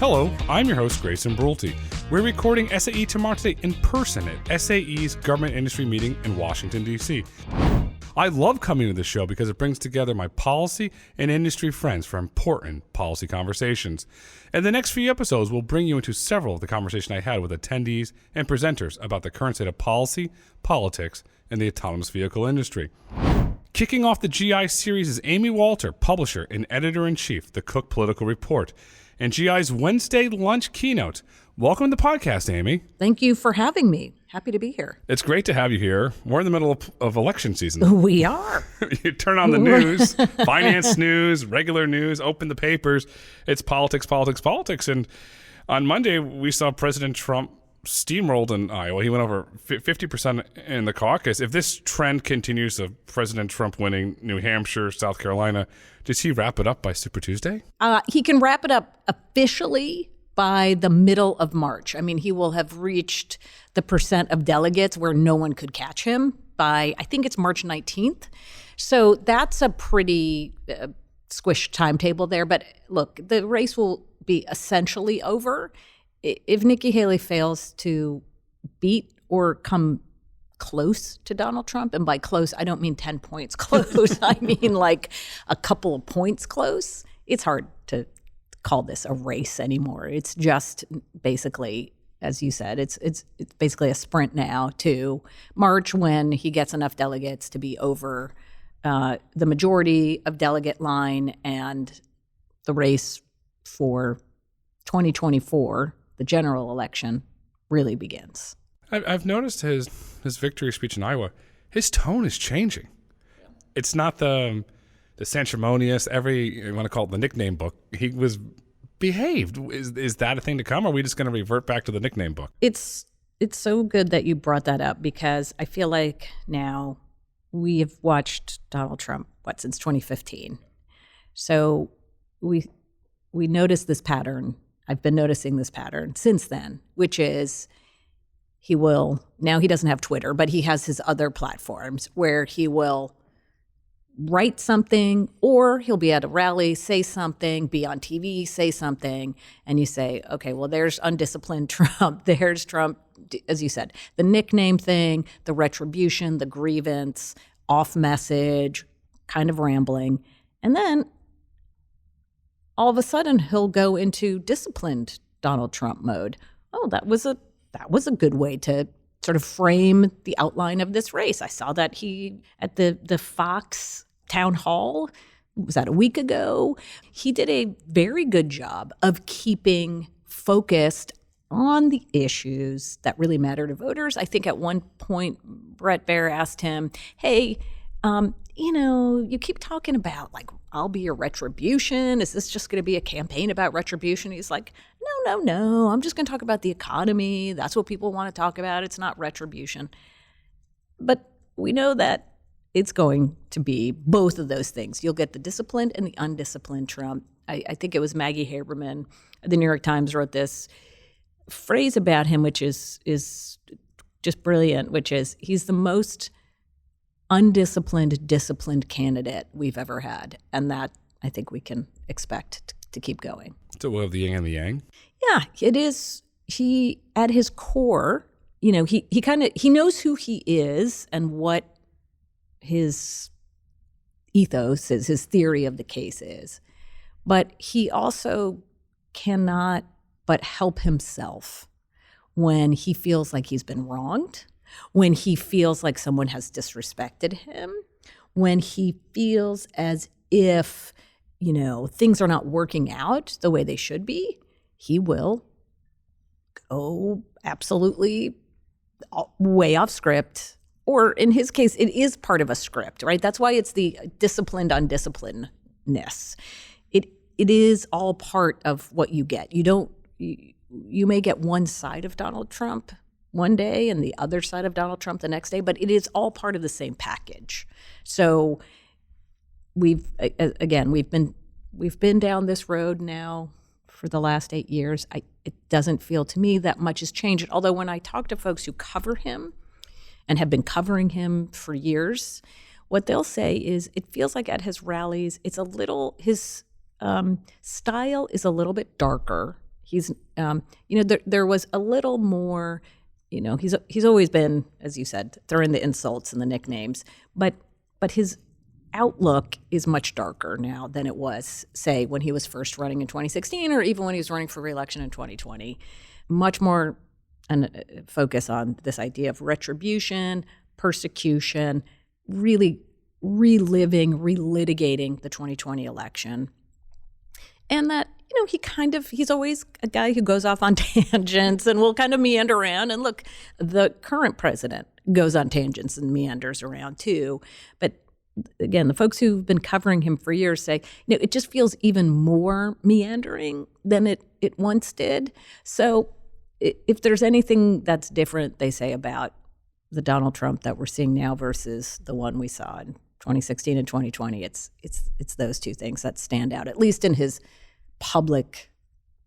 Hello, I'm your host, Grayson Brulte. We're recording SAE Tomorrow Today in person at SAE's Government Industry Meeting in Washington, D.C. I love coming to the show because it brings together my policy and industry friends for important policy conversations. In the next few episodes, we'll bring you into several of the conversations I had with attendees and presenters about the current state of policy, politics, and the autonomous vehicle industry. Kicking off the GI series is Amy Walter, publisher and editor-in-chief, The Cook Political Report, and GI's Wednesday lunch keynote. Welcome to the podcast, Amy. Thank you for having me. Happy to be here. It's great to have you here. We're in the middle of election season. We are. You turn on the news, finance news, regular news, open the papers. It's politics, politics, politics. And on Monday, we saw President Trump steamrolled in Iowa. He went over 50% in the caucus. If this trend continues of President Trump winning New Hampshire, South Carolina, does he wrap it up by Super Tuesday? He can wrap it up officially by the middle of March. I mean, he will have reached the percent of delegates where no one could catch him by, I think it's March 19th. So that's a pretty squished timetable there. But look, the race will be essentially over. If Nikki Haley fails to beat or come close to Donald Trump, and by close, I don't mean 10 points close. I mean like a couple of points close. It's hard to call this a race anymore. It's just basically, as you said, it's basically a sprint now to March when he gets enough delegates to be over the majority of delegate line, and the race for 2024, the general election, really begins. I've noticed his victory speech in Iowa, his tone is changing. It's not the sanctimonious, you want to call it the nickname book. He was behaved. Is that a thing to come, or are we just going to revert back to the nickname book? It's so good that you brought that up, because I feel like now we have watched Donald Trump, since 2015. So we noticed this pattern. I've been noticing this pattern since then, which is now he doesn't have Twitter, but he has his other platforms where he will write something, or he'll be at a rally, say something, be on TV, say something, and you say, okay, well, there's undisciplined Trump. There's Trump, as you said, the nickname thing, the retribution, the grievance, off message, kind of rambling. And then all of a sudden he'll go into disciplined Donald Trump mode. Oh, that was a good way to sort of frame the outline of this race. I saw that he at the Fox town hall, was that a week ago? He did a very good job of keeping focused on the issues that really matter to voters. I think at one point, Brett Baer asked him, hey, you keep talking about I'll be your retribution. Is this just going to be a campaign about retribution? He's like, no. I'm just going to talk about the economy. That's what people want to talk about. It's not retribution. But we know that it's going to be both of those things. You'll get the disciplined and the undisciplined Trump. I think it was Maggie Haberman, the New York Times, wrote this phrase about him, which is just brilliant, which is he's the most undisciplined, disciplined candidate we've ever had. And that I think we can expect to keep going. So we'll have the yin and the yang? Yeah, it is. He, at his core, he knows who he is and what his ethos is, his theory of the case is. But he also cannot but help himself when he feels like he's been wronged, when he feels like someone has disrespected him, when he feels as if, things are not working out the way they should be, he will go absolutely way off script. Or in his case, it is part of a script, right? That's why it's the disciplined undisciplinedness. It is all part of what you get. You may get one side of Donald Trump one day and the other side of Donald Trump the next day, but it is all part of the same package. So we've been down this road now for the last 8 years. It doesn't feel to me that much has changed. Although when I talk to folks who cover him and have been covering him for years, what they'll say is it feels like at his rallies, his style is a little bit darker. He's, there was a little more, he's always been, as you said, throwing the insults and the nicknames, but his outlook is much darker now than it was, say, when he was first running in 2016 or even when he was running for re-election in 2020. Much more focus on this idea of retribution, persecution, really relitigating the 2020 election. And that, he's always a guy who goes off on tangents and will kind of meander around. And look, the current president goes on tangents and meanders around too. But again, the folks who've been covering him for years say, it just feels even more meandering than it once did. So if there's anything that's different, they say, about the Donald Trump that we're seeing now versus the one we saw in 2016 and 2020, it's those two things that stand out, at least in his public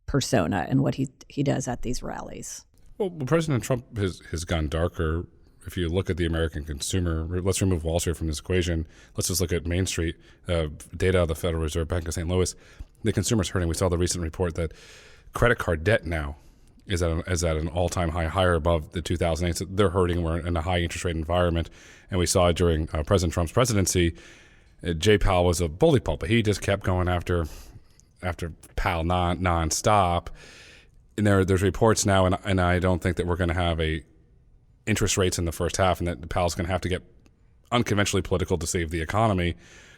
persona and what he does at these rallies. Well, President Trump has gone darker. If you look at the American consumer, let's remove Wall Street from this equation. Let's just look at Main Street, data of the Federal Reserve Bank of St. Louis. The consumer's hurting. We saw the recent report that credit card debt now is at an all-time high, higher above the 2008. So they're hurting. We're in a high interest rate environment. And we saw during President Trump's presidency, Jay Powell was a bully pulpit. He just kept going after Powell nonstop. And there's reports now, and I don't think that we're going to have interest rates in the first half, and that Powell's going to have to get unconventionally political to save the economy.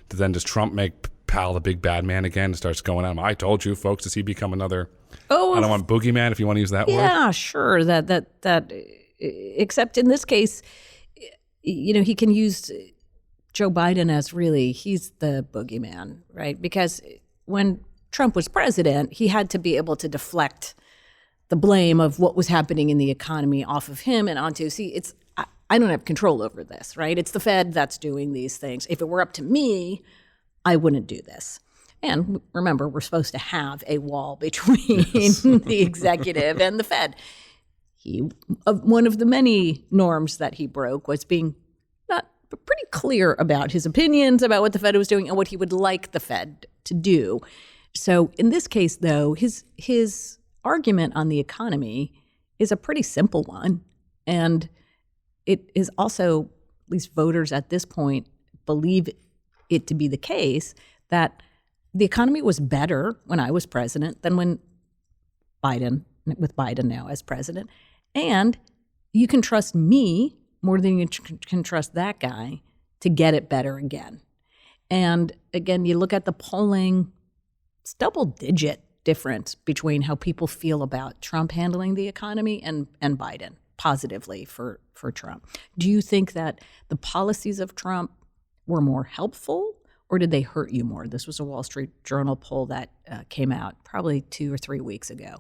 To then does Trump make Powell the big bad man again and starts going at him? I told you, folks. Does he become another? I don't want boogeyman, if you want to use that word. Yeah, sure. That. Except in this case, he can use Joe Biden as he's the boogeyman, right? Because when Trump was president, he had to be able to deflect the blame of what was happening in the economy off of him and onto, I don't have control over this, right? It's the Fed that's doing these things. If it were up to me, I wouldn't do this. And remember, we're supposed to have a wall between the executive and the Fed. One of the many norms that he broke was being pretty clear about his opinions about what the Fed was doing and what he would like the Fed to do. So in this case, though, his argument on the economy is a pretty simple one. And it is also, at least voters at this point, believe it to be the case that the economy was better when I was president than with Biden now as president. And you can trust me more than you can trust that guy to get it better again. And again, you look at the polling, it's double-digit difference between how people feel about Trump handling the economy and Biden positively for Trump. Do you think that the policies of Trump were more helpful, or did they hurt you more? This was a Wall Street Journal poll that came out probably 2 or 3 weeks ago.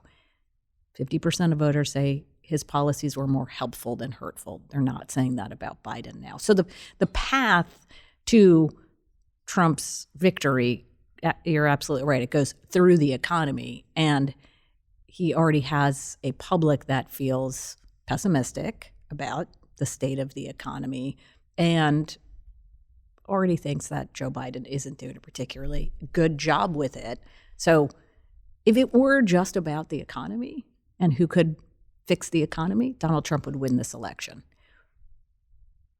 50% of voters say his policies were more helpful than hurtful. They're not saying that about Biden now. So the path to Trump's victory, you're absolutely right, it goes through the economy. And he already has a public that feels pessimistic about the state of the economy and already thinks that Joe Biden isn't doing a particularly good job with it. So if it were just about the economy and who could fix the economy, Donald Trump would win this election.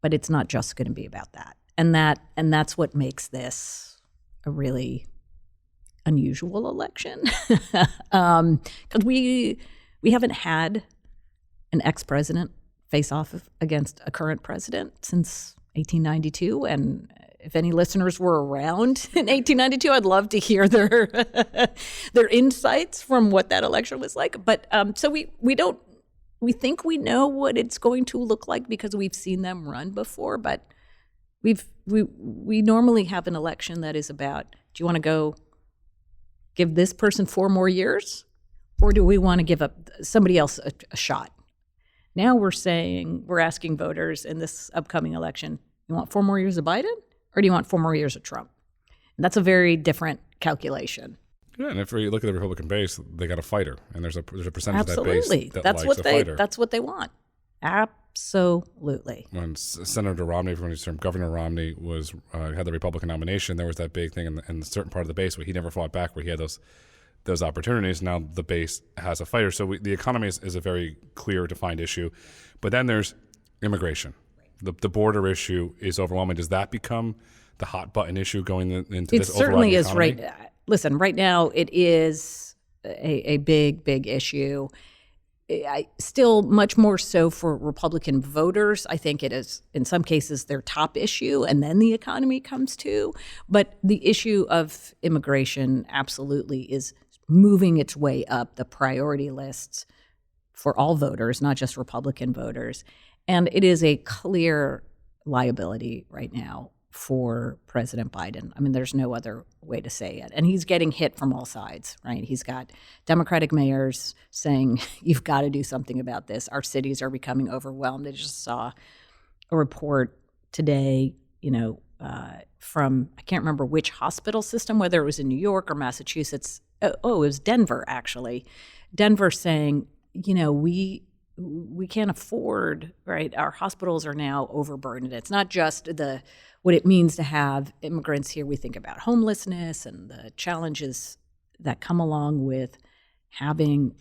But it's not just going to be about that. And that's what makes this a really unusual election. Because we haven't had an ex-president face off against a current president since 1892. And if any listeners were around in 1892, I'd love to hear their insights from what that election was like. But so we think we know what it's going to look like because we've seen them run before. But we normally have an election that is about, do you want to go give this person 4 more years, or do we want to give up somebody else a shot? Now we're asking voters in this upcoming election, you want 4 more years of Biden, or do you want 4 more years of Trump? And that's a very different calculation. Yeah, and if you look at the Republican base, they got a fighter, and there's a percentage Absolutely. of that base that's likes a fighter. That's what they want. Absolutely. When Senator Romney, from Governor Romney, had the Republican nomination, there was that big thing in a certain part of the base where he never fought back, where he had those opportunities. Now the base has a fighter. So the economy is a very clear, defined issue. But then there's immigration. The border issue is overwhelming. Does that become the hot button issue going into It this certainly is economy? right. Listen, right now it is a big issue. Still much more so for Republican voters. I think it is, in some cases, their top issue, and then the economy comes too. But the issue of immigration absolutely is moving its way up the priority lists for all voters, not just Republican voters. And it is a clear liability right now for President Biden. I mean, there's no other way to say it. And he's getting hit from all sides, right? He's got Democratic mayors saying, you've got to do something about this. Our cities are becoming overwhelmed. I just saw a report today, from, I can't remember which hospital system, whether it was in New York or Massachusetts. It was Denver, actually. Denver saying, we can't afford, right? Our hospitals are now overburdened. It's not just what it means to have immigrants here. We think about homelessness and the challenges that come along with having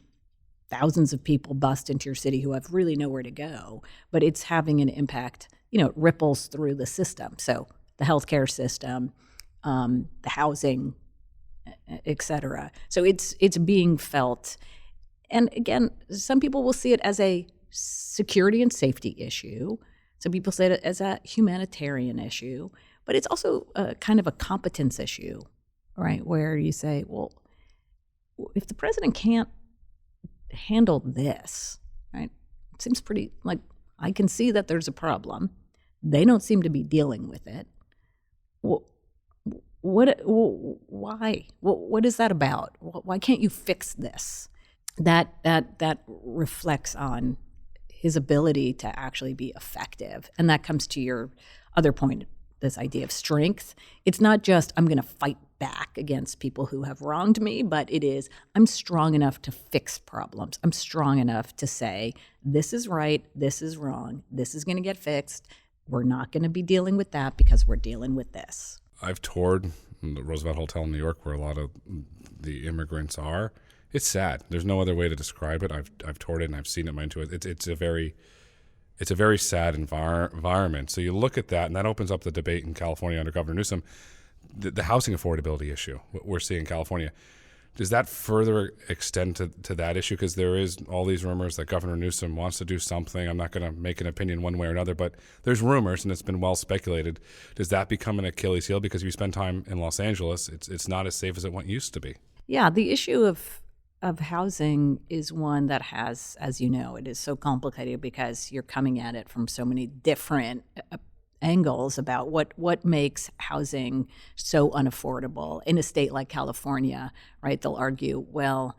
thousands of people bust into your city who have really nowhere to go, but it's having an impact, it ripples through the system. So the healthcare system, the housing, et cetera. So it's being felt. And again, some people will see it as a security and safety issue. Some people say it as a humanitarian issue, but it's also a kind of a competence issue, right? Where you say, well, if the president can't handle this, right? It seems pretty, like, I can see that there's a problem. They don't seem to be dealing with it. Well, why? What is that about? Why can't you fix this? That reflects on his ability to actually be effective. And that comes to your other point, this idea of strength. It's not just, I'm going to fight back against people who have wronged me, but it is, I'm strong enough to fix problems. I'm strong enough to say, this is right, this is wrong, this is going to get fixed. We're not going to be dealing with that because we're dealing with this. I've toured the Roosevelt Hotel in New York, where a lot of the immigrants are. It's sad. There's no other way to describe it. I've toured it and I've seen it my into it. It's a very sad environment. So you look at that, and that opens up the debate in California under Governor Newsom, the housing affordability issue, what we're seeing in California. Does that further extend to that issue? Because there is all these rumors that Governor Newsom wants to do something. I'm not going to make an opinion one way or another, but there's rumors, and it's been well speculated. Does that become an Achilles heel? Because if you spend time in Los Angeles, it's not as safe as it used to be. Yeah, the issue of housing is one that has, as you know, it is so complicated because you're coming at it from so many different angles about what makes housing so unaffordable in a state like California, right? They'll argue, well,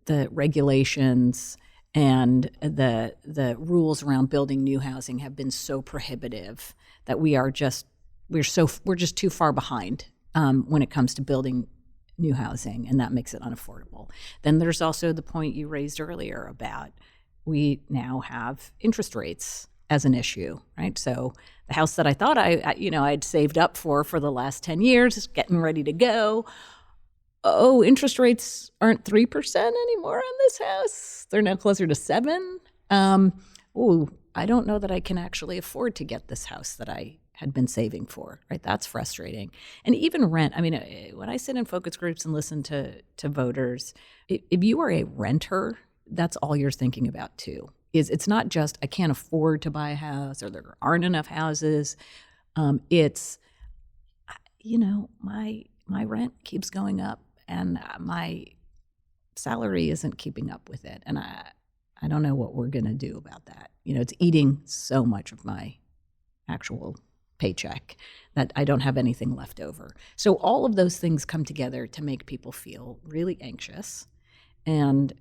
the regulations and the rules around building new housing have been so prohibitive that we're just too far behind when it comes to building new housing, and that makes it unaffordable. Then there's also the point you raised earlier about we now have interest rates as an issue, right? So the house that I thought I'd saved up for the last 10 years is getting ready to go. Oh, interest rates aren't 3% anymore on this house. They're now closer to 7%. I don't know that I can actually afford to get this house that I had been saving for, right? That's frustrating. And even rent. I mean, when I sit in focus groups and listen to voters, if you are a renter, that's all you're thinking about too. It's not just, I can't afford to buy a house or there aren't enough houses. It's, my rent keeps going up and my salary isn't keeping up with it. And I don't know what we're going to do about that. It's eating so much of my actual paycheck that I don't have anything left over. So all of those things come together to make people feel really anxious. And,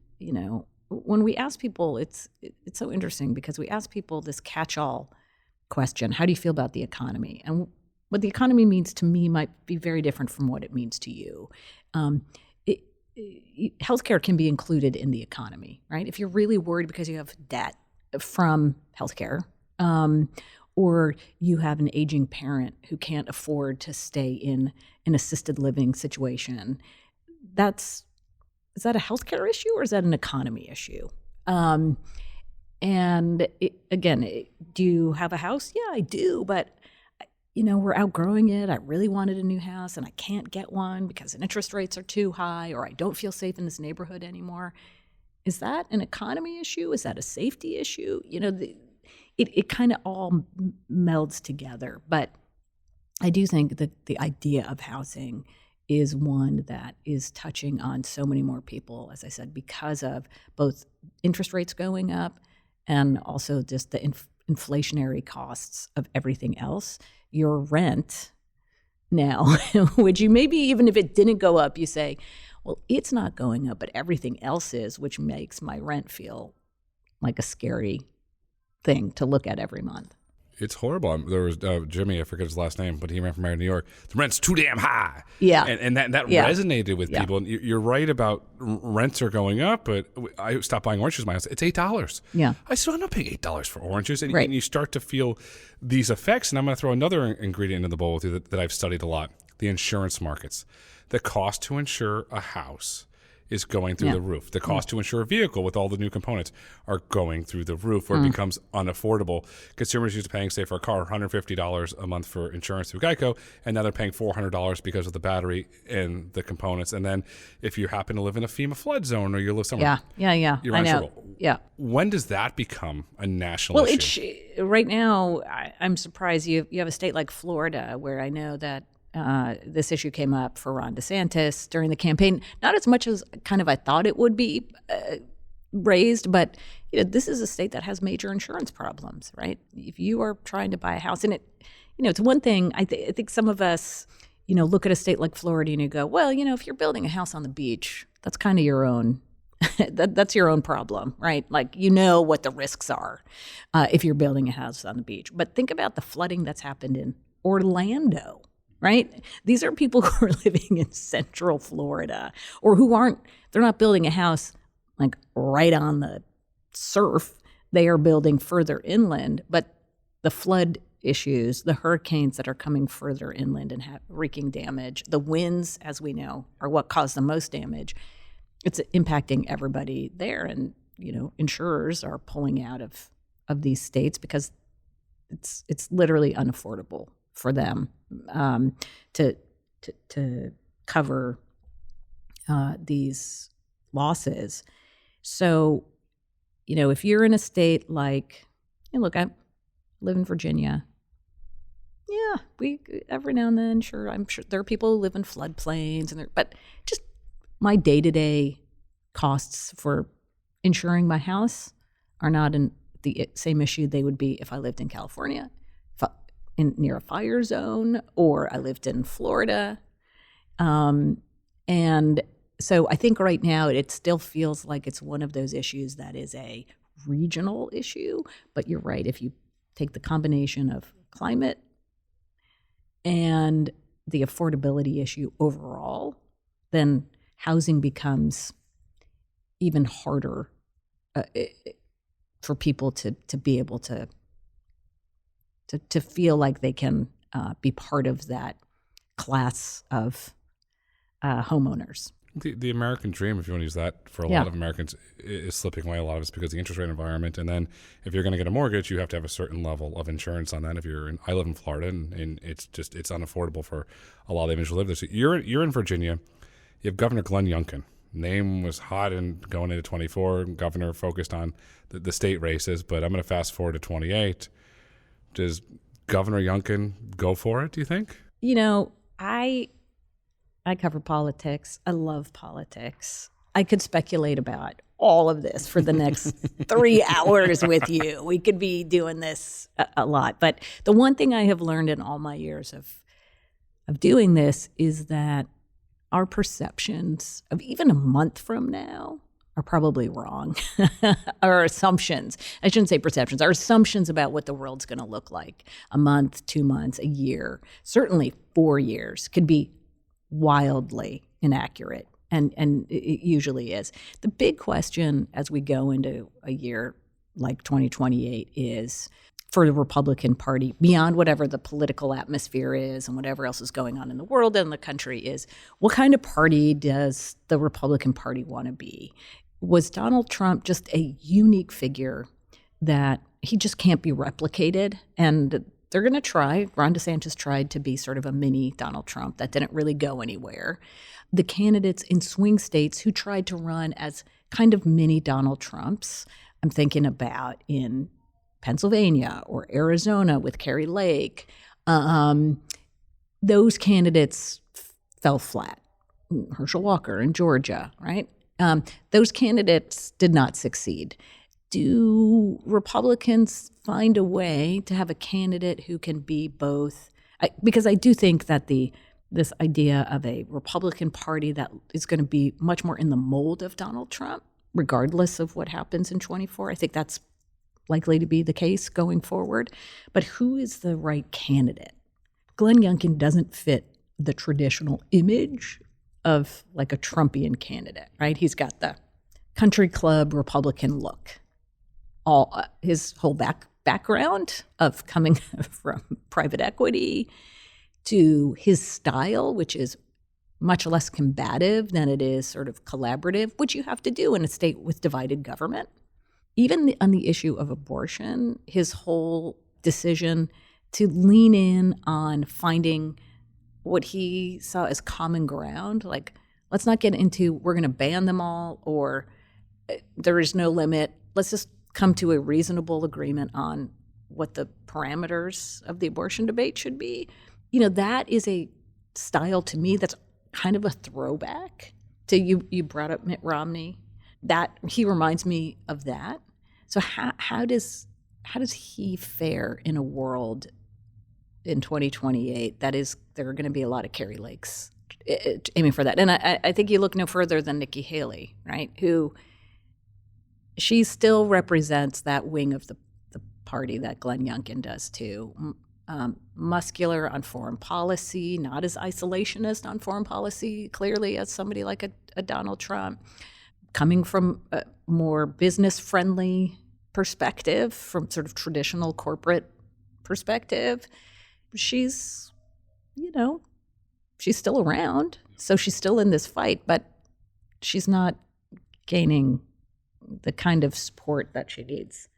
when we ask people, it's so interesting because we ask people this catch-all question, how do you feel about the economy? And what the economy means to me might be very different from what it means to you. Healthcare can be included in the economy, right? If you're really worried because you have debt from healthcare, or you have an aging parent who can't afford to stay in an assisted living situation, that's is that a healthcare issue or is that an economy issue? Do you have a house? Yeah, I do, but we're outgrowing it. I really wanted a new house and I can't get one because interest rates are too high, or I don't feel safe in this neighborhood anymore. Is that an economy issue? Is that a safety issue? It kind of all melds together. But I do think that the idea of housing is one that is touching on so many more people, as I said, because of both interest rates going up and also just the inflationary costs of everything else. Your rent now, which you maybe even if it didn't go up, you say, well, it's not going up, but everything else is, which makes my rent feel like a scary thing to look at every month. It's horrible. There was Jimmy, I forget his last name, but he ran from New York. The rent's too damn high. Yeah. And that resonated with people. And you're right about rents are going up, but I stopped buying orange juice in my house. It's $8. Yeah. I still end up paying $8 for oranges. And, and you start to feel these effects. And I'm going to throw another ingredient in the bowl with you that I've studied a lot, the insurance markets. The cost to insure a house is going through the roof. The cost to insure a vehicle with all the new components are going through the roof, where it becomes unaffordable. Consumers used to paying, say, for a car, $150 a month for insurance through Geico, and now they're paying $400 because of the battery and the components. And then if you happen to live in a FEMA flood zone or you live somewhere, you're uninsurable. Yeah. When does that become a national issue? Right now, I'm surprised you have a state like Florida, where I know that this issue came up for Ron DeSantis during the campaign, not as much as kind of I thought it would be raised, but this is a state that has major insurance problems, right? If you are trying to buy a house, and it's one thing, I think some of us, look at a state like Florida and you go, well, if you're building a house on the beach, that's kind of your own, that's your own problem, right? Like, what the risks are if you're building a house on the beach. But think about the flooding that's happened in Orlando. Right? These are people who are living in Central Florida, or they're not building a house like right on the surf. They are building further inland, but the flood issues, the hurricanes that are coming further inland and wreaking damage, the winds, as we know, are what cause the most damage. It's impacting everybody there. And, insurers are pulling out of these states because it's literally unaffordable for them to cover these losses. So, if you're in a state like, look, I live in Virginia. Yeah, we every now and then, I'm sure there are people who live in floodplains, but just my day-to-day costs for insuring my house are not the same issue they would be if I lived in California, near a fire zone, or I lived in Florida. And so I think right now it still feels like it's one of those issues that is a regional issue. But you're right, if you take the combination of climate and the affordability issue overall, then housing becomes even harder for people to be able to feel like they can be part of that class of homeowners. The American dream, if you want to use that for a lot of Americans, is slipping away. A lot of it's because of the interest rate environment. And then if you're going to get a mortgage, you have to have a certain level of insurance on that. I live in Florida, and it's unaffordable for a lot of the individuals who live there. So you're in Virginia. You have Governor Glenn Youngkin. Name was hot and going into 24. Governor focused on the state races, but I'm going to fast forward to 28. Does Governor Youngkin go for it, do you think? I cover politics. I love politics. I could speculate about all of this for the next 3 hours with you. We could be doing this a lot. But the one thing I have learned in all my years of doing this is that our perceptions of even a month from now are probably wrong. Our assumptions, I shouldn't say perceptions, our assumptions about what the world's going to look like a month, 2 months, a year, certainly 4 years could be wildly inaccurate. And it usually is. The big question as we go into a year like 2028 is, for the Republican Party, beyond whatever the political atmosphere is and whatever else is going on in the world and the country is, what kind of party does the Republican Party want to be? Was Donald Trump just a unique figure that he just can't be replicated? And they're going to try. Ron DeSantis tried to be sort of a mini Donald Trump. That didn't really go anywhere. The candidates in swing states who tried to run as kind of mini Donald Trumps, I'm thinking about in Pennsylvania or Arizona with Kari Lake, those candidates fell flat. Herschel Walker in Georgia, right? Those candidates did not succeed. Do Republicans find a way to have a candidate who can be both? Because I do think that this idea of a Republican Party that is going to be much more in the mold of Donald Trump, regardless of what happens in 24, I think that's likely to be the case going forward. But who is the right candidate? Glenn Youngkin doesn't fit the traditional image of like a Trumpian candidate, right? He's got the country club Republican look. All his whole background of coming from private equity to his style, which is much less combative than it is sort of collaborative, which you have to do in a state with divided government. Even on the issue of abortion, his whole decision to lean in on finding what he saw as common ground, like, let's not get into we're going to ban them all or there is no limit. Let's just come to a reasonable agreement on what the parameters of the abortion debate should be. You know, that is a style to me that's kind of a throwback to you brought up Mitt Romney. That he reminds me of that. So how does he fare in a world in 2028 that is there are going to be a lot of Kari Lakes aiming for that? And I think you look no further than Nikki Haley, right? Who she still represents that wing of the party that Glenn Youngkin does too. Muscular on foreign policy, not as isolationist on foreign policy, clearly as somebody like a Donald Trump. Coming from a more business-friendly perspective, from sort of traditional corporate perspective, she's still around. So she's still in this fight, but she's not gaining the kind of support that she needs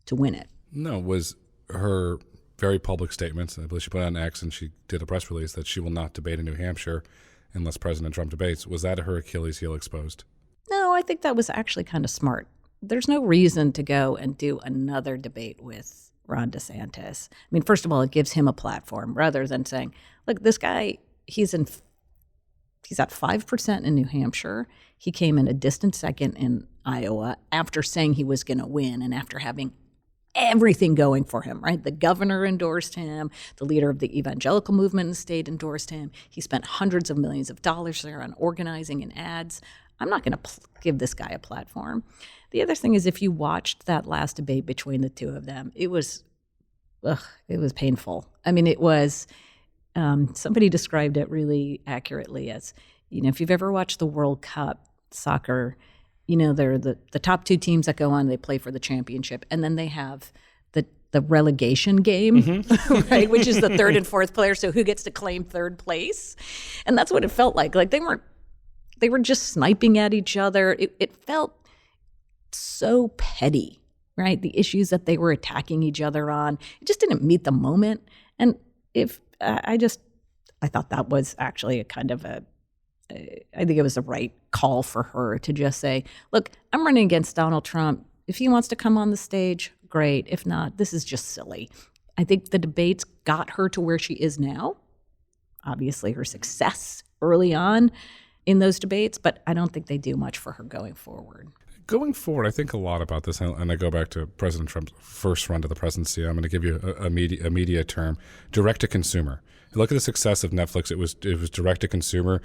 to win it. No, was her very public statements, I believe she put on X and she did a press release that she will not debate in New Hampshire unless President Trump debates. Was that her Achilles heel exposed? No, I think that was actually kind of smart. There's no reason to go and do another debate with Ron DeSantis. I mean, first of all, it gives him a platform rather than saying, look, this guy, he's at 5% in New Hampshire. He came in a distant second in Iowa after saying he was going to win and after having everything going for him, right? The governor endorsed him. The leader of the evangelical movement in the state endorsed him. He spent hundreds of millions of dollars there on organizing and ads. I'm not going to give this guy a platform. The other thing is, if you watched that last debate between the two of them, it was painful. I mean, it was, somebody described it really accurately as, if you've ever watched the World Cup soccer, they're the top two teams that go on, they play for the championship, and then they have the relegation game, right, which is the third and fourth player, so who gets to claim third place? And that's what it felt like. Like they were just sniping at each other. It felt so petty, right? The issues that they were attacking each other on, it just didn't meet the moment. And I thought that was actually I think it was the right call for her to just say, look, I'm running against Donald Trump. If he wants to come on the stage, great. If not, this is just silly. I think the debates got her to where she is now. Obviously, her success early on in those debates, but I don't think they do much for her going forward. Going forward, I think a lot about this, and I go back to President Trump's first run to the presidency. I'm going to give you a media term, direct-to-consumer. Look at the success of Netflix. It was direct-to-consumer.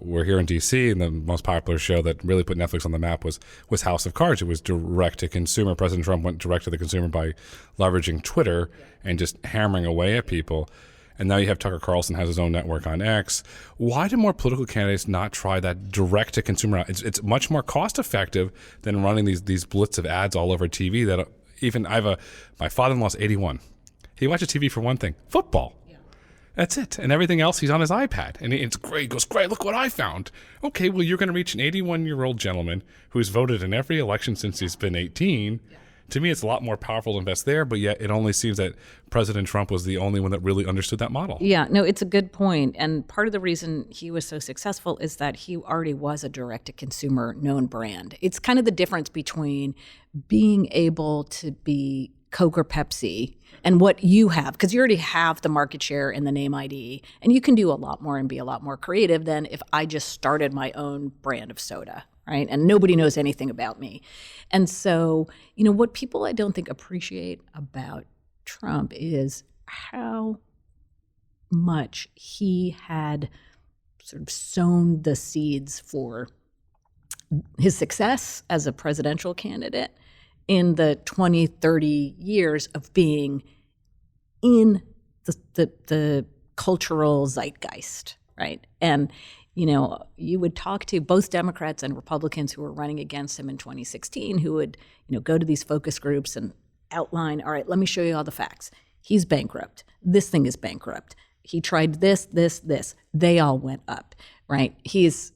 We're here in D.C., and the most popular show that really put Netflix on the map was House of Cards. It was direct-to-consumer. President Trump went direct to the consumer by leveraging Twitter and just hammering away at people. And now you have Tucker Carlson has his own network on X. Why do more political candidates not try that direct-to-consumer? It's much more cost-effective than running these blitz of ads all over TV that even my father-in-law's 81. He watches TV for one thing, football. That's it. And everything else, he's on his iPad. And it's great. He goes, great, look what I found. Okay, well, you're going to reach an 81-year-old gentleman who's voted in every election since he's been 18. Yeah. To me, it's a lot more powerful to invest there, but yet it only seems that President Trump was the only one that really understood that model. Yeah, no, it's a good point. And part of the reason he was so successful is that he already was a direct-to-consumer known brand. It's kind of the difference between being able to be Coke or Pepsi and what you have, because you already have the market share and the name ID, and you can do a lot more and be a lot more creative than if I just started my own brand of soda, right? And nobody knows anything about me. And so, what people I don't think appreciate about Trump is how much he had sort of sown the seeds for his success as a presidential candidate in the 20, 30 years of being in the cultural zeitgeist, right? And, you would talk to both Democrats and Republicans who were running against him in 2016 who would, go to these focus groups and outline, all right, let me show you all the facts. He's bankrupt. This thing is bankrupt. He tried this. They all went up, right? He's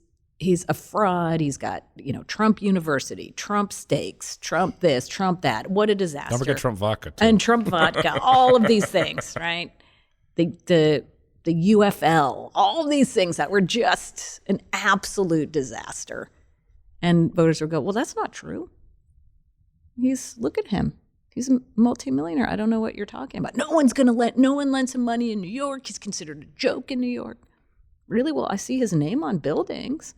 a fraud. He's got, Trump University, Trump steaks, Trump this, Trump that. What a disaster. Don't forget Trump vodka, too. And Trump vodka, all of these things, right? The UFL, all of these things that were just an absolute disaster. And voters would go, well, that's not true. Look at him. He's a multimillionaire. I don't know what you're talking about. No one lends him money in New York. He's considered a joke in New York. Really? Well, I see his name on buildings.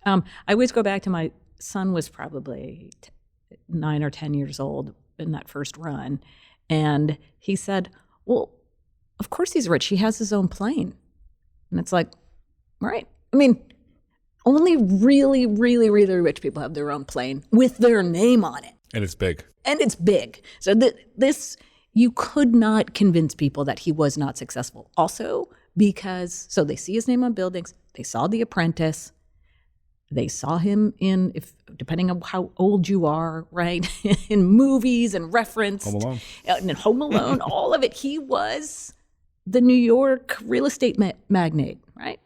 I always go back to my son was probably 9 or 10 years old in that first run. And he said, well, of course he's rich. He has his own plane. And it's like, right. I mean, only really, really, really rich people have their own plane with their name on it. And it's big. So you could not convince people that he was not successful. Also, because they see his name on buildings, they saw The Apprentice, they saw him depending on how old you are, right, in movies and referenced. Home Alone. And Home Alone, all of it. He was the New York real estate magnate, right?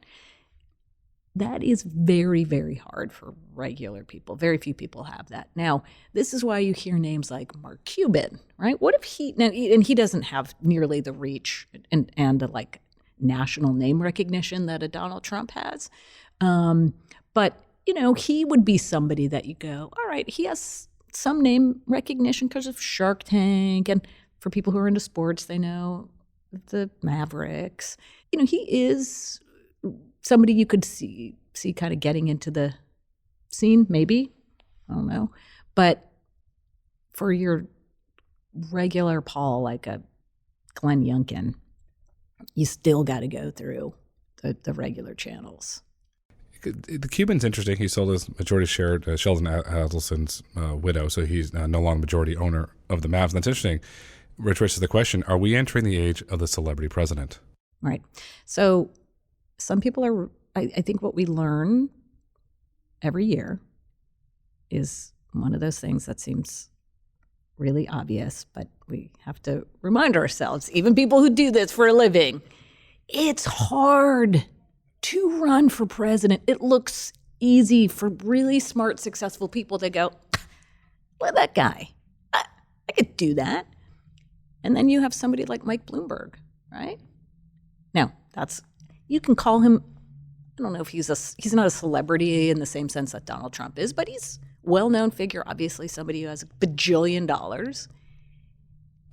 That is very, very hard for regular people. Very few people have that. Now, this is why you hear names like Mark Cuban, right? What if and he doesn't have nearly the reach and like national name recognition that a Donald Trump has. But, he would be somebody that you go, all right, he has some name recognition because of Shark Tank. And for people who are into sports, they know the Mavericks. He is somebody you could see kind of getting into the scene, maybe. I don't know. But for your regular Paul, like a Glenn Youngkin, you still got to go through the regular channels. The Cuban's interesting. He sold his majority share to Sheldon Adelson's widow, so he's no longer majority owner of the Mavs. And that's interesting. Rich raises the question, are we entering the age of the celebrity president? Right. So some people are, I think what we learn every year is one of those things that seems really obvious, but we have to remind ourselves, even people who do this for a living, it's hard to run for president. It looks easy for really smart, successful people to go, look at that guy. I could do that. And then you have somebody like Mike Bloomberg, right? Now, you can call him, I don't know if he's not a celebrity in the same sense that Donald Trump is, but he's a well-known figure, obviously somebody who has $1 bajillion.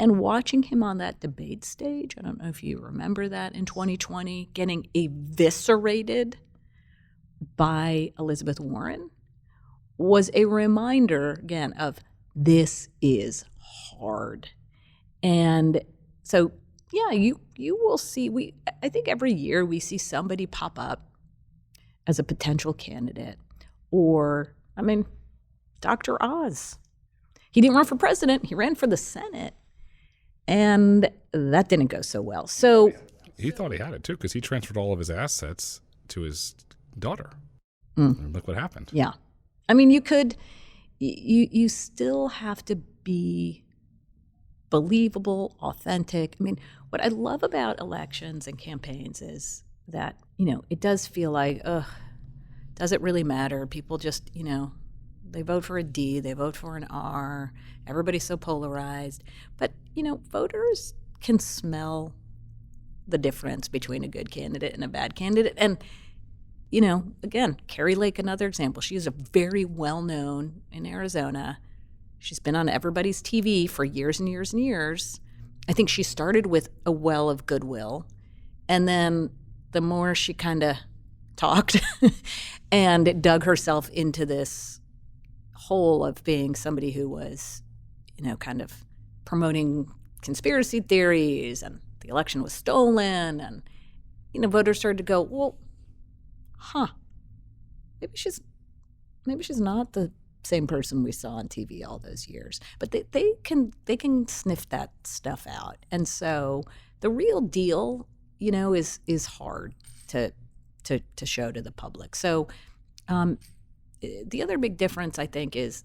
And watching him on that debate stage, I don't know if you remember that in 2020, getting eviscerated by Elizabeth Warren was a reminder, again, of this is hard. And so, yeah, you will see, I think every year we see somebody pop up as a potential candidate. Or, Dr. Oz. He didn't run for president, he ran for the Senate. And that didn't go so well. So he thought he had it too, because he transferred all of his assets to his daughter. And look what happened. Yeah. You still have to be believable, authentic. I mean, what I love about elections and campaigns is that, it does feel like, does it really matter? People just, they vote for a D, they vote for an R. Everybody's so polarized. But, voters can smell the difference between a good candidate and a bad candidate. And, again, Carrie Lake, another example. She is a very well-known in Arizona. She's been on everybody's TV for years and years and years. I think she started with a well of goodwill. And then the more she kind of talked and dug herself into this hole of being somebody who was, kind of promoting conspiracy theories and the election was stolen. And, voters started to go, well, maybe she's not the same person we saw on TV all those years. But they can sniff that stuff out. And so the real deal, is hard to show to the public. So the other big difference, I think, is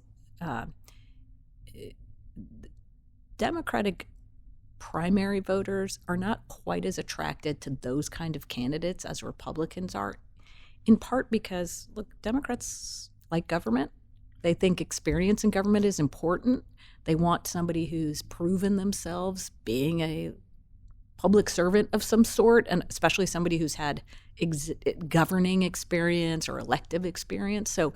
Democratic primary voters are not quite as attracted to those kind of candidates as Republicans are, in part because, look, Democrats like government. They think experience in government is important. They want somebody who's proven themselves being a public servant of some sort, and especially somebody who's had governing experience or elective experience. So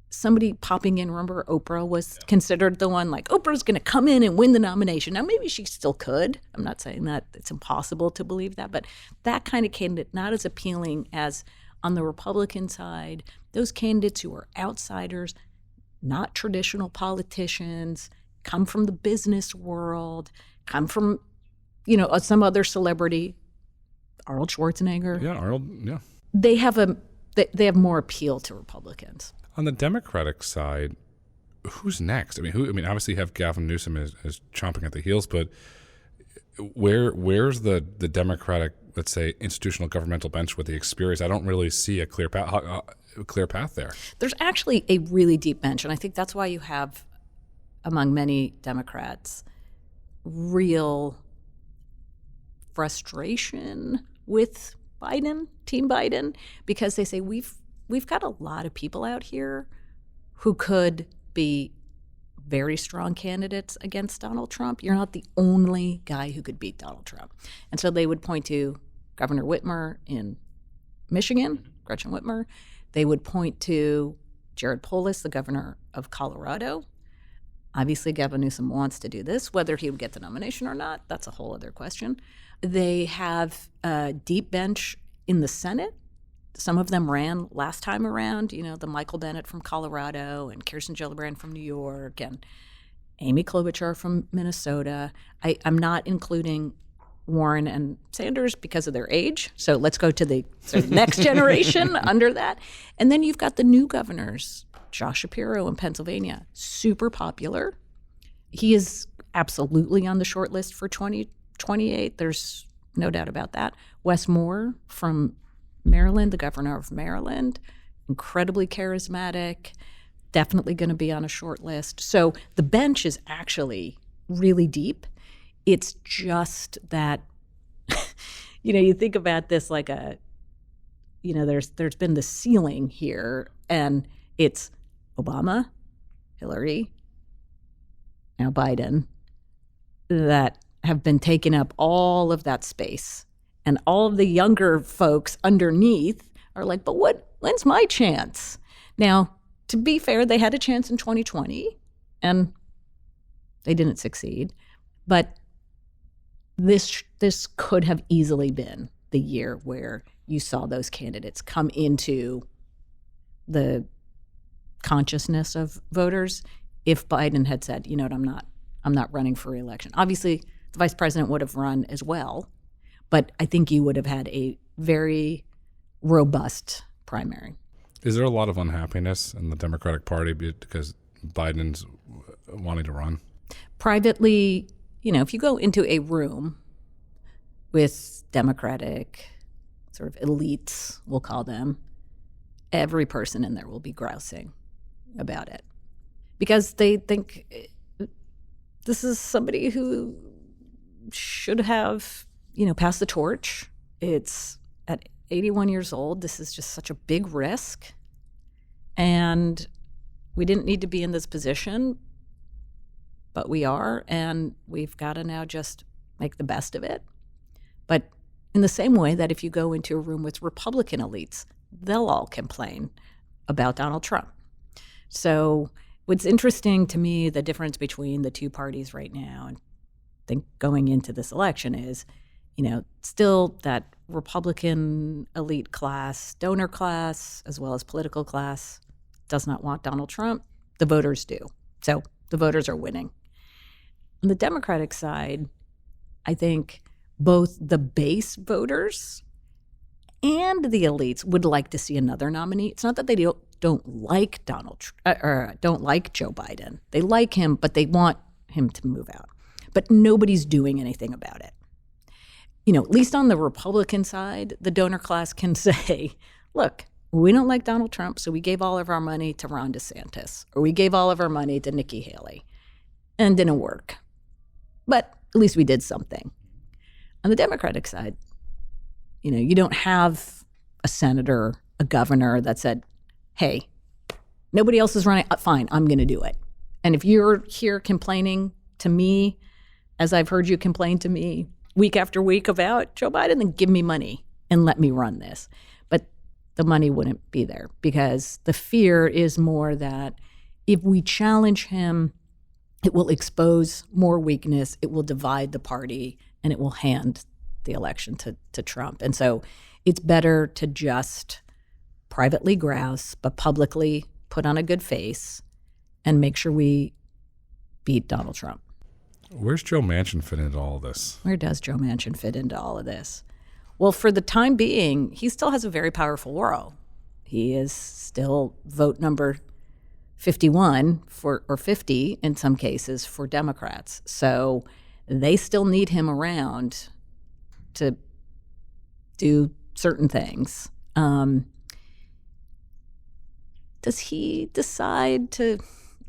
somebody popping in, remember Oprah was considered the one, like, Oprah's going to come in and win the nomination. Now, maybe she still could. I'm not saying that it's impossible to believe that, but that kind of candidate, not as appealing as on the Republican side, those candidates who are outsiders, not traditional politicians, come from the business world, come from, some other celebrity, Arnold Schwarzenegger. Yeah, Arnold, yeah. They have more appeal to Republicans. On the Democratic side, who's next? I mean, obviously you have Gavin Newsom as chomping at the heels, but where's the Democratic, let's say, institutional governmental bench with the experience? I don't really see a clear path there. There's actually a really deep bench, and I think that's why you have, among many Democrats, real frustration with Biden, Team Biden, because they say we've got a lot of people out here who could be very strong candidates against Donald Trump. You're not the only guy who could beat Donald Trump. And so they would point to Governor Whitmer in Michigan, Gretchen Whitmer. They would point to Jared Polis, the governor of Colorado. Obviously, Gavin Newsom wants to do this. Whether he would get the nomination or not, that's a whole other question. They have a deep bench in the Senate. Some of them ran last time around, the Michael Bennet from Colorado and Kirsten Gillibrand from New York and Amy Klobuchar from Minnesota. I'm not including Warren and Sanders because of their age. So let's go to the sort of next generation under that. And then you've got the new governors, Josh Shapiro in Pennsylvania, super popular. He is absolutely on the short list for 2028. There's no doubt about that. Wes Moore from Maryland, the governor of Maryland, incredibly charismatic, definitely going to be on a short list. So the bench is actually really deep. It's just that, you think about this like there's been the ceiling here, and it's Obama, Hillary, now Biden, that have been taking up all of that space. And all of the younger folks underneath are like, but when's my chance? Now, to be fair, they had a chance in 2020, and they didn't succeed. But this could have easily been the year where you saw those candidates come into the consciousness of voters. If Biden had said, you know what, I'm not running for re-election. Obviously, the vice president would have run as well. But I think you would have had a very robust primary. Is there a lot of unhappiness in the Democratic Party because Biden's wanting to run? Privately, if you go into a room with Democratic sort of elites, we'll call them, every person in there will be grousing about it because they think this is somebody who should have, passed the torch. It's at 81 years old. This is just such a big risk. And we didn't need to be in this position, but we are, and we've got to now just make the best of it. But in the same way that if you go into a room with Republican elites, they'll all complain about Donald Trump. So what's interesting to me, the difference between the two parties right now, and I think going into this election is, still that Republican elite class, donor class, as well as political class, does not want Donald Trump. The voters do. So the voters are winning. On the Democratic side, I think both the base voters and the elites would like to see another nominee. It's not that they don't like don't like Joe Biden. They like him, but they want him to move out. But nobody's doing anything about it. At least on the Republican side, the donor class can say, look, we don't like Donald Trump, so we gave all of our money to Ron DeSantis, or we gave all of our money to Nikki Haley, and it didn't work. But at least we did something. On the Democratic side, you don't have a senator, a governor that said, hey, nobody else is running. Fine, I'm going to do it. And if you're here complaining to me, as I've heard you complain to me week after week about Joe Biden, then give me money and let me run this. But the money wouldn't be there because the fear is more that if we challenge him, it will expose more weakness, it will divide the party, and it will hand the election to Trump. And so it's better to just privately grouse, but publicly put on a good face and make sure we beat Donald Trump. Where's Joe Manchin fit into all of this? Where does Joe Manchin fit into all of this? Well, for the time being, he still has a very powerful role. He is still vote number 51 or 50 in some cases for Democrats. So they still need him around to do certain things. Does he decide to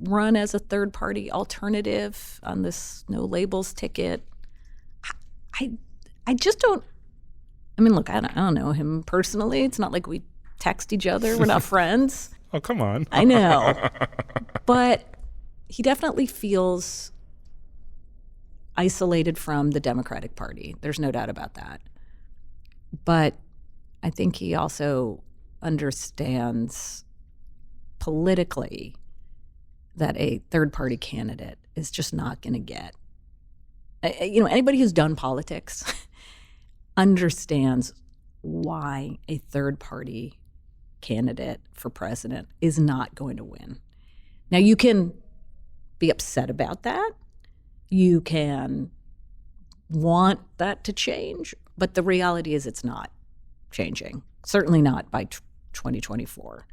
run as a third-party alternative on this no labels ticket? I just don't. I mean, look, I don't know him personally. It's not like we text each other. We're not friends. Oh, come on. I know. But he definitely feels isolated from the Democratic Party. There's no doubt about that. But I think he also understands politically that a third-party candidate is just not going to get. Anybody who's done politics understands why a third-party candidate for president is not going to win. Now, you can be upset about that. You can want that to change, but the reality is it's not changing, certainly not by 2024.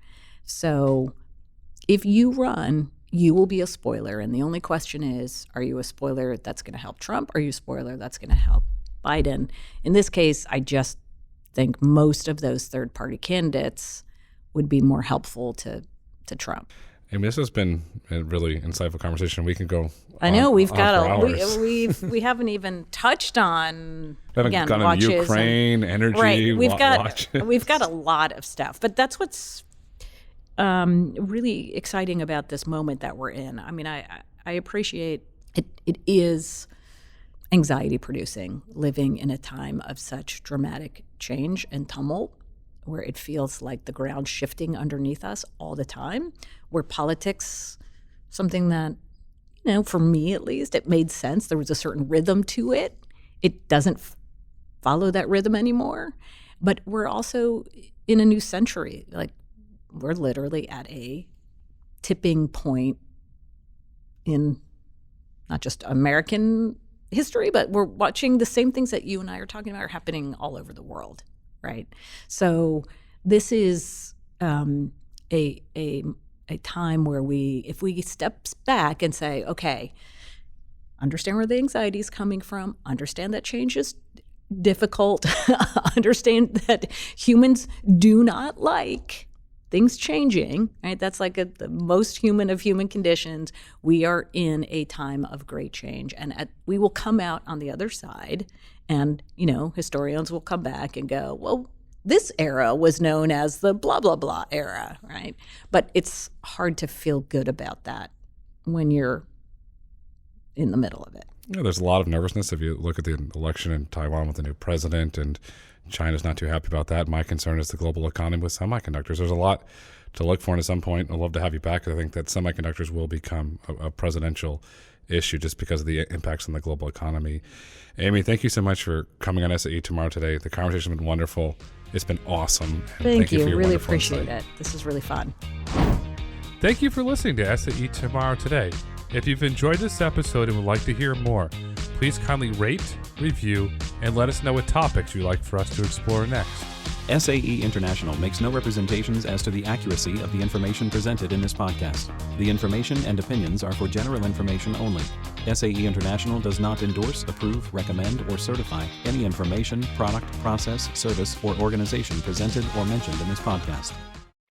So if you run, you will be a spoiler. And the only question is, are you a spoiler that's going to help Trump? Or are you a spoiler that's going to help Biden? In this case, I just think most of those third-party candidates would be more helpful to Trump. I mean, this has been a really insightful conversation. We can go. I know we haven't even touched on gone into Ukraine, energy. Right, we've got a lot of stuff, but that's what's really exciting about this moment that we're in. I mean, I appreciate it. It is anxiety producing living in a time of such dramatic change and tumult, where it feels like the ground shifting underneath us all the time, where politics, something that, for me at least, it made sense. There was a certain rhythm to it. It doesn't follow that rhythm anymore. But we're also in a new century. Like, we're literally at a tipping point in not just American history, but we're watching the same things that you and I are talking about are happening all over the world. Right. So this is a time where if we step back and say, okay, understand where the anxiety is coming from, understand that change is difficult, understand that humans do not like things changing, right? That's like the most human of human conditions. We are in a time of great change, and we will come out on the other side, and historians will come back and go, well, this era was known as the blah blah blah era, right? But it's hard to feel good about that when you're in the middle of it. Yeah, there's a lot of nervousness if you look at the election in Taiwan with the new president, and China's not too happy about that. My concern is the global economy with semiconductors. There's a lot to look for, and at some point, I'd love to have you back. I think that semiconductors will become a presidential issue just because of the impacts on the global economy. Amy, thank you so much for coming on SAE Tomorrow Today. The conversation has been wonderful. It's been awesome. And thank you. For your really wonderful appreciate insight. it. This is really fun. Thank you for listening to SAE Tomorrow Today. If you've enjoyed this episode and would like to hear more, please kindly rate, review, and let us know what topics you'd like for us to explore next. SAE International makes no representations as to the accuracy of the information presented in this podcast. The information and opinions are for general information only. SAE International does not endorse, approve, recommend, or certify any information, product, process, service, or organization presented or mentioned in this podcast.